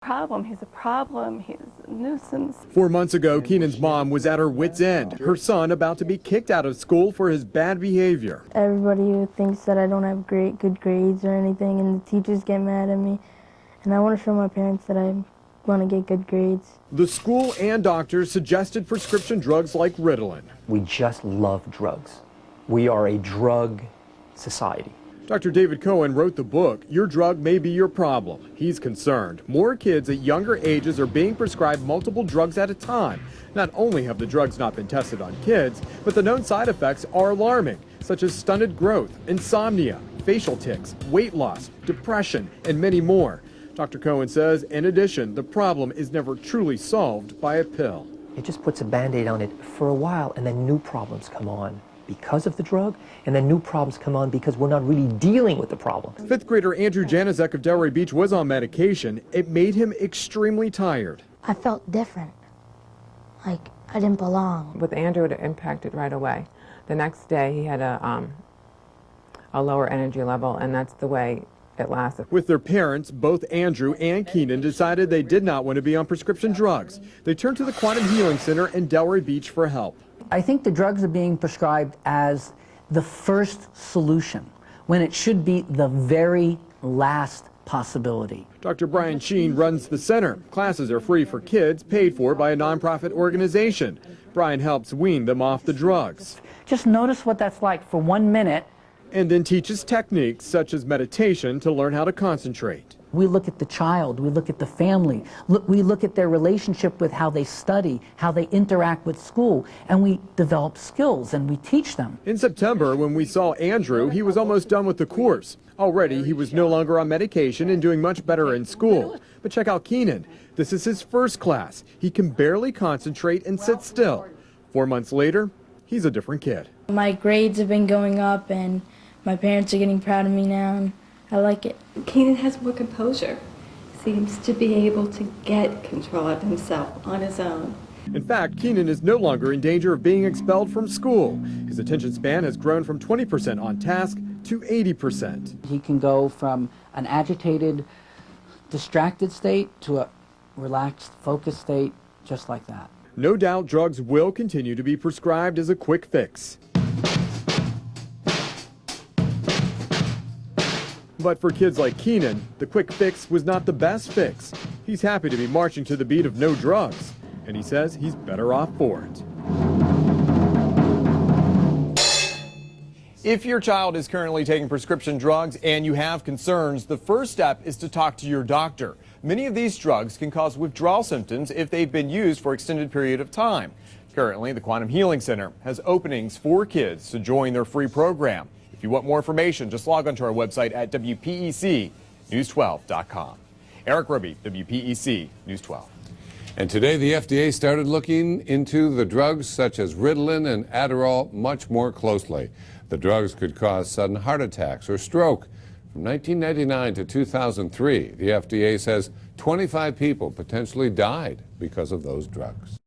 He's a problem, he's a nuisance. 4 months ago, Keenan's mom was at her wit's end, her son about to be kicked out of school for his bad behavior. Everybody thinks that I don't have good grades or anything, and the teachers get mad at me, and I want to show my parents that I want to get good grades. The school and doctors suggested prescription drugs like Ritalin. We just love drugs. We are a drug society. Dr. David Cohen wrote the book, Your Drug May Be Your Problem. He's concerned more kids at younger ages are being prescribed multiple drugs at a time. Not only have the drugs not been tested on kids, but the known side effects are alarming, such as stunted growth, insomnia, facial tics, weight loss, depression, and many more. Dr. Cohen says, in addition, the problem is never truly solved by a pill. It just puts a Band-Aid on it for a while, and then new problems come on because of the drug, and then new problems come on because we're not really dealing with the problem. Fifth grader Andrew Janizek of Delray Beach was on medication. It made him extremely tired. I felt different, like I didn't belong. With Andrew, it impacted right away. The next day, he had a lower energy level, and that's the way it lasted. With their parents, both Andrew and Keenan decided they did not want to be on prescription drugs. They turned to the Quantum Healing Center in Delray Beach for help. I think the drugs are being prescribed as the first solution, when it should be the very last possibility. Dr. Brian Sheen runs the center. Classes are free for kids, paid for by a nonprofit organization. Brian helps wean them off the drugs. Just notice what that's like for 1 minute. And then teaches techniques such as meditation to learn how to concentrate. We look at the child, we look at the family, we look at their relationship with how they study, how they interact with school, and we develop skills and we teach them. In September, when we saw Andrew, he was almost done with the course. Already, he was no longer on medication and doing much better in school. But check out Keenan. This is his first class. He can barely concentrate and sit still. 4 months later, he's a different kid. My grades have been going up, and my parents are getting proud of me now, and I like it. Keenan has more composure, seems to be able to get control of himself on his own. In fact, Keenan is no longer in danger of being expelled from school. His attention span has grown from 20% on task to 80%. He can go from an agitated, distracted state to a relaxed, focused state, just like that. No doubt drugs will continue to be prescribed as a quick fix. But for kids like Keenan, the quick fix was not the best fix. He's happy to be marching to the beat of no drugs, and he says he's better off for it. If your child is currently taking prescription drugs and you have concerns, the first step is to talk to your doctor. Many of these drugs can cause withdrawal symptoms if they've been used for an extended period of time. Currently, the Quantum Healing Center has openings for kids to join their free program. If you want more information, just log on to our website at WPECnews12.com. Eric Roby, WPEC News 12. And today the FDA started looking into the drugs such as Ritalin and Adderall much more closely. The drugs could cause sudden heart attacks or stroke. From 1999 to 2003, the FDA says 25 people potentially died because of those drugs.